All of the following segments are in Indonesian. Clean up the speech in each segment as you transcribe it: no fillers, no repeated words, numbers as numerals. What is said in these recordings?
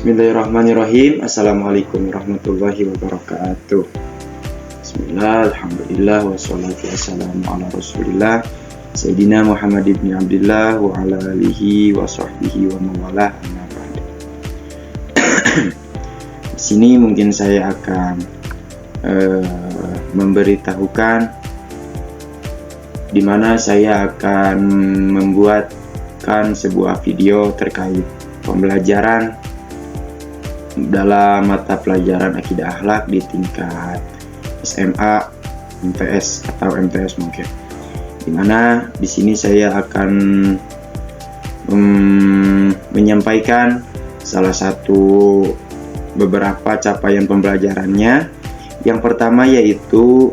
Bismillahirrahmanirrahim. Assalamualaikum warahmatullahi wabarakatuh. Bismillah, alhamdulillah, wassalatu wassalamu ala rasulillah Sayyidina Muhammad ibn Abdullah wa ala alihi wa sahbihi wa mawalah, amma ba'd. Di sini mungkin saya akan memberitahukan di mana saya akan membuatkan sebuah video terkait pembelajaran dalam mata pelajaran akidah akhlak di tingkat SMA, MTS atau MTS mungkin. Dimana di sini saya akan menyampaikan salah satu beberapa capaian pembelajarannya. Yang pertama yaitu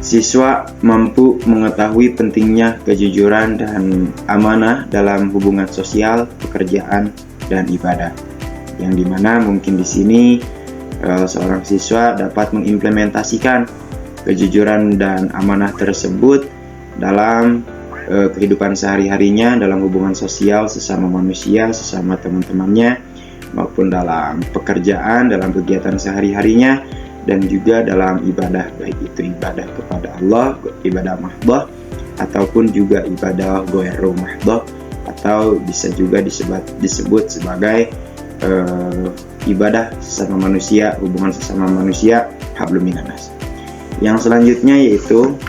siswa mampu mengetahui pentingnya kejujuran dan amanah dalam hubungan sosial, pekerjaan, dan ibadah. Yang dimana mungkin di sini seorang siswa dapat mengimplementasikan kejujuran dan amanah tersebut dalam kehidupan sehari-harinya, dalam hubungan sosial sesama manusia, sesama teman-temannya, maupun dalam pekerjaan, dalam kegiatan sehari-harinya, dan juga dalam ibadah, baik itu ibadah kepada Allah, ibadah mahdhah, ataupun juga ibadah ghairu mahdhah, atau bisa juga disebut sebagai ibadah sesama manusia, hubungan sesama manusia, hablum minannas. Yang selanjutnya yaitu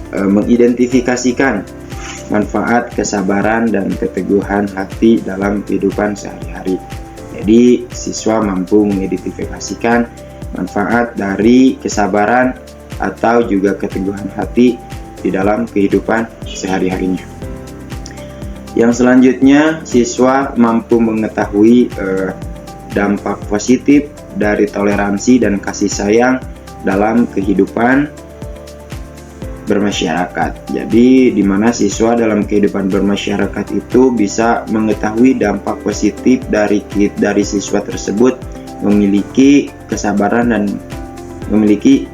mengidentifikasikan manfaat kesabaran dan keteguhan hati dalam kehidupan sehari-hari. Jadi siswa mampu mengidentifikasikan manfaat dari kesabaran atau juga keteguhan hati di dalam kehidupan sehari-harinya. Yang selanjutnya, siswa mampu mengetahui dampak positif dari toleransi dan kasih sayang dalam kehidupan bermasyarakat. Jadi, di mana siswa dalam kehidupan bermasyarakat itu bisa mengetahui dampak positif dari siswa tersebut memiliki kesabaran dan memiliki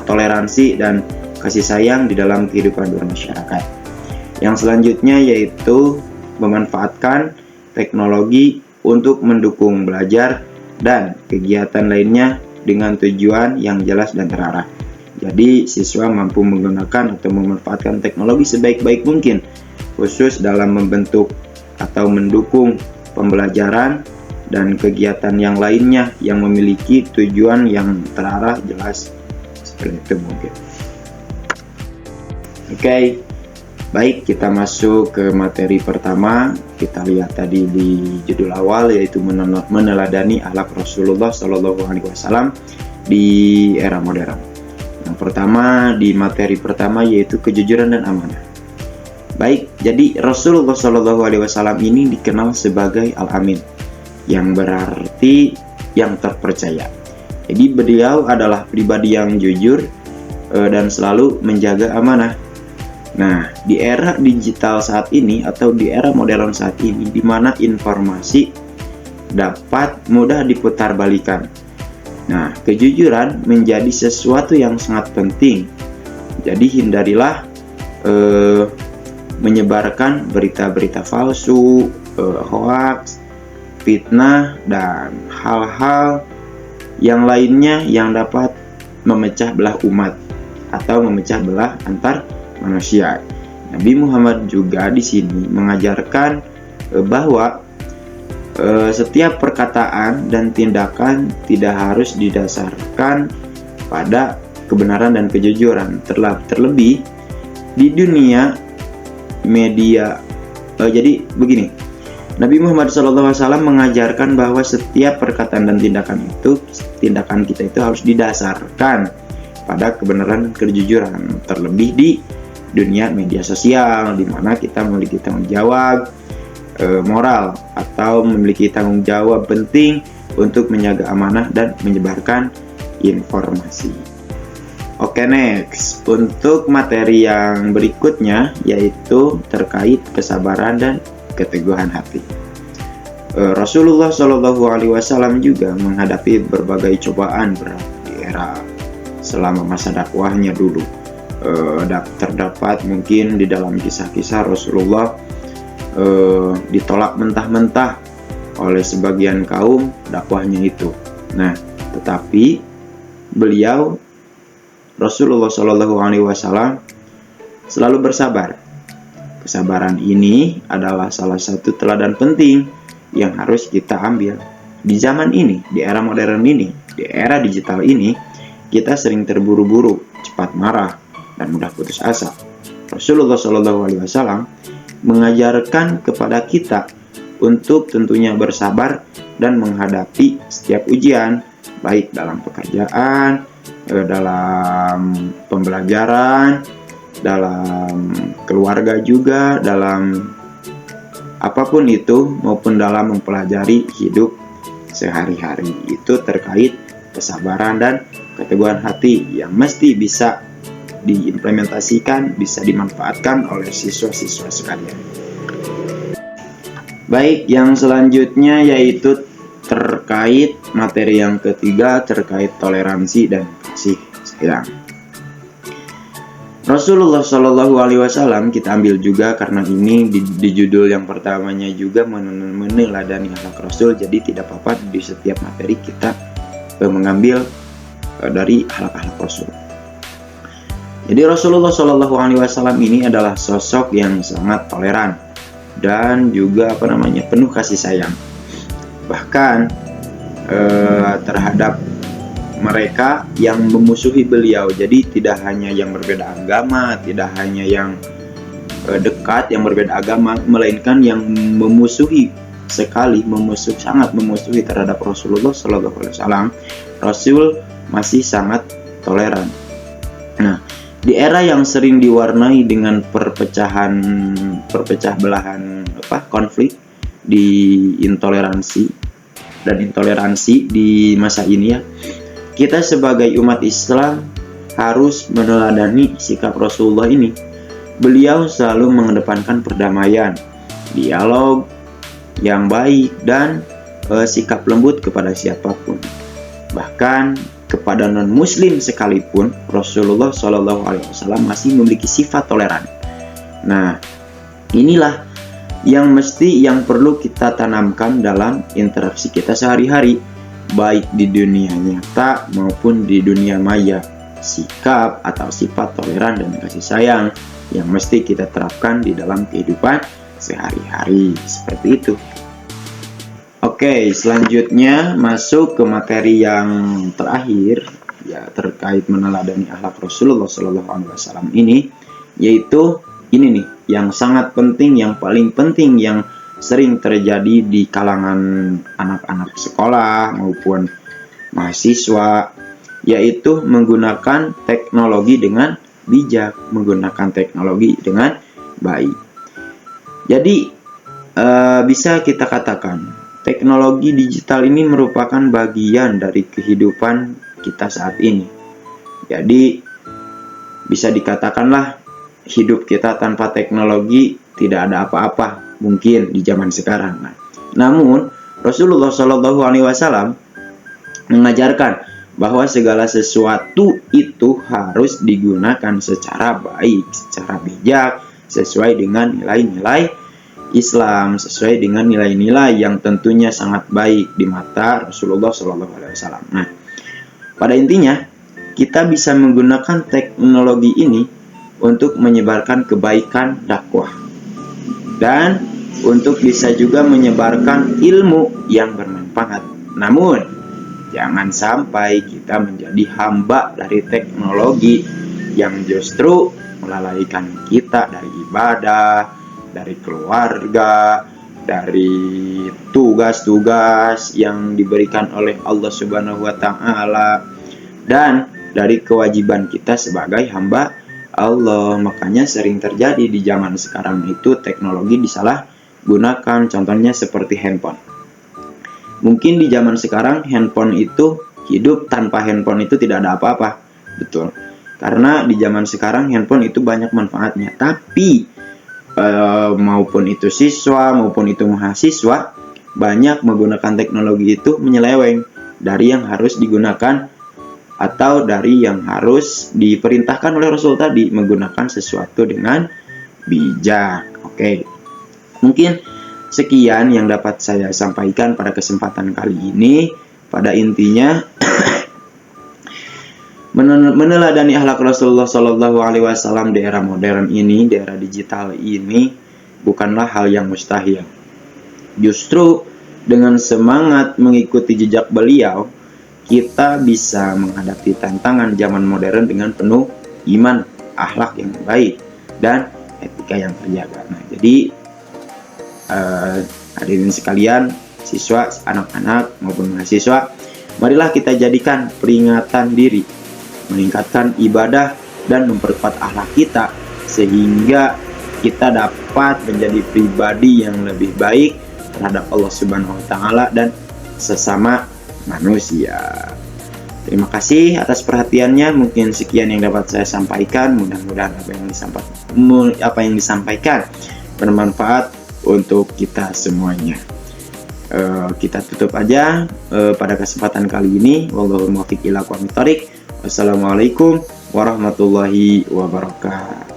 toleransi dan kasih sayang di dalam kehidupan bermasyarakat. Yang selanjutnya yaitu memanfaatkan teknologi untuk mendukung belajar dan kegiatan lainnya dengan tujuan yang jelas dan terarah. Jadi siswa mampu menggunakan atau memanfaatkan teknologi sebaik-baik mungkin, khusus dalam membentuk atau mendukung pembelajaran dan kegiatan yang lainnya yang memiliki tujuan yang terarah, jelas, seperti itu mungkin. Oke. Baik, kita masuk ke materi pertama. Kita lihat tadi di judul awal yaitu meneladani akhlak Rasulullah SAW di era modern. Yang pertama di materi pertama yaitu kejujuran dan amanah. Baik, jadi Rasulullah SAW ini dikenal sebagai Al-Amin, yang berarti yang terpercaya. Jadi beliau adalah pribadi yang jujur dan selalu menjaga amanah. Nah, di era digital saat ini atau di era modern saat ini, di mana informasi dapat mudah diputarbalikan. Nah, kejujuran menjadi sesuatu yang sangat penting. Jadi hindarilah menyebarkan berita-berita palsu, hoax, fitnah, dan hal-hal yang lainnya yang dapat memecah belah umat atau memecah belah antar manusia. Nabi Muhammad juga di sini mengajarkan bahwa setiap perkataan dan tindakan tidak harus didasarkan pada kebenaran dan kejujuran. Terlebih di dunia media. Jadi begini, Nabi Muhammad SAW mengajarkan bahwa setiap perkataan dan tindakan kita itu harus didasarkan pada kebenaran dan kejujuran. Terlebih di dunia media sosial, di mana kita memiliki tanggung jawab moral atau memiliki tanggung jawab penting untuk menjaga amanah dan menyebarkan informasi. Oke, next. Untuk materi yang berikutnya yaitu terkait kesabaran dan keteguhan hati. Rasulullah SAW juga menghadapi berbagai cobaan berat di era selama masa dakwahnya dulu. Terdapat mungkin di dalam kisah-kisah Rasulullah ditolak mentah-mentah oleh sebagian kaum dakwahnya itu. Nah, tetapi beliau Rasulullah Shallallahu Alaihi Wasallam selalu bersabar. Kesabaran ini adalah salah satu teladan penting yang harus kita ambil. Di zaman ini, di era modern ini, di era digital ini, kita sering terburu-buru, cepat marah, dan mudah putus asa. Rasulullah Shallallahu Alaihi Wasallam mengajarkan kepada kita untuk tentunya bersabar dan menghadapi setiap ujian, baik dalam pekerjaan, dalam pembelajaran, dalam keluarga juga, dalam apapun itu, maupun dalam mempelajari hidup sehari-hari. Itu terkait kesabaran dan keteguhan hati yang mesti bisa diimplementasikan, bisa dimanfaatkan oleh siswa-siswa sekalian. Baik, yang selanjutnya yaitu terkait materi yang ketiga, terkait toleransi dan kasih sayang. Rasulullah Shallallahu Alaihi Wasallam kita ambil juga karena ini di judul yang pertamanya juga meneladani akhlak Rasul. Jadi tidak apa-apa di setiap materi kita mengambil dari akhlak Rasul. Jadi Rasulullah Shallallahu Alaihi Wasallam ini adalah sosok yang sangat toleran dan juga penuh kasih sayang. Bahkan terhadap mereka yang memusuhi beliau. Jadi tidak hanya yang berbeda agama, tidak hanya yang dekat yang berbeda agama, melainkan yang memusuhi sekali, sangat memusuhi terhadap Rasulullah Shallallahu Alaihi Wasallam. Rasul masih sangat toleran. Nah, di era yang sering diwarnai dengan perpecah belahan konflik di intoleransi di masa ini ya, kita sebagai umat Islam harus meneladani sikap Rasulullah ini. Beliau selalu mengedepankan perdamaian, dialog yang baik, dan sikap lembut kepada siapapun. Bahkan kepada non-muslim sekalipun, Rasulullah Shallallahu Alaihi Wasallam masih memiliki sifat toleran. Nah, inilah yang perlu kita tanamkan dalam interaksi kita sehari-hari, baik di dunia nyata maupun di dunia maya. Sikap atau sifat toleran dan kasih sayang yang mesti kita terapkan di dalam kehidupan sehari-hari, seperti itu. Oke, selanjutnya masuk ke materi yang terakhir, ya, terkait meneladani akhlak Rasulullah Shallallahu Alaihi Wasallam ini, yaitu ini nih yang sangat penting, yang paling penting, yang sering terjadi di kalangan anak-anak sekolah maupun mahasiswa, yaitu menggunakan teknologi dengan bijak, menggunakan teknologi dengan baik. Jadi bisa kita katakan teknologi digital ini merupakan bagian dari kehidupan kita saat ini. Jadi bisa dikatakanlah hidup kita tanpa teknologi tidak ada apa-apa mungkin di zaman sekarang. Namun Rasulullah Shallallahu Alaihi Wasallam mengajarkan bahwa segala sesuatu itu harus digunakan secara baik, secara bijak, sesuai dengan nilai-nilai Islam, sesuai dengan nilai-nilai yang tentunya sangat baik di mata Rasulullah Shallallahu Alaihi Wasallam. Nah, pada intinya kita bisa menggunakan teknologi ini untuk menyebarkan kebaikan dakwah dan untuk bisa juga menyebarkan ilmu yang bermanfaat. Namun jangan sampai kita menjadi hamba dari teknologi yang justru melalaikan kita dari ibadah, dari keluarga, dari tugas-tugas yang diberikan oleh Allah Subhanahu wa Ta'ala, dan dari kewajiban kita sebagai hamba Allah. Makanya sering terjadi di zaman sekarang itu teknologi disalahgunakan, contohnya seperti handphone. Mungkin di zaman sekarang handphone itu hidup, tanpa handphone itu tidak ada apa-apa. Betul. Karena di zaman sekarang handphone itu banyak manfaatnya. Tapi maupun itu siswa maupun itu mahasiswa banyak menggunakan teknologi itu menyeleweng dari yang harus digunakan atau dari yang harus diperintahkan oleh Rasul tadi, menggunakan sesuatu dengan bijak. Oke. Mungkin Sekian yang dapat saya sampaikan pada kesempatan kali ini. Pada intinya, meneladani akhlak Rasulullah Shallallahu Alaihi Wasallam di era modern ini, di era digital ini, bukanlah hal yang mustahil. Justru dengan semangat mengikuti jejak beliau, kita bisa menghadapi tantangan zaman modern dengan penuh iman, akhlak yang baik, dan etika yang terjaga. Nah, jadi hadirin sekalian, siswa, anak-anak maupun mahasiswa, marilah kita jadikan peringatan diri, meningkatkan ibadah dan memperkuat akhlak kita sehingga kita dapat menjadi pribadi yang lebih baik terhadap Allah Subhanahu wa taala dan sesama manusia. Terima kasih atas perhatiannya. Mungkin sekian yang dapat saya sampaikan. Mudah-mudahan apa yang disampaikan bermanfaat untuk kita semuanya. Kita tutup aja pada kesempatan kali ini. Wallahul muwaffiq ila aqwamit thoriq. Wassalamualaikum warahmatullahi wabarakatuh.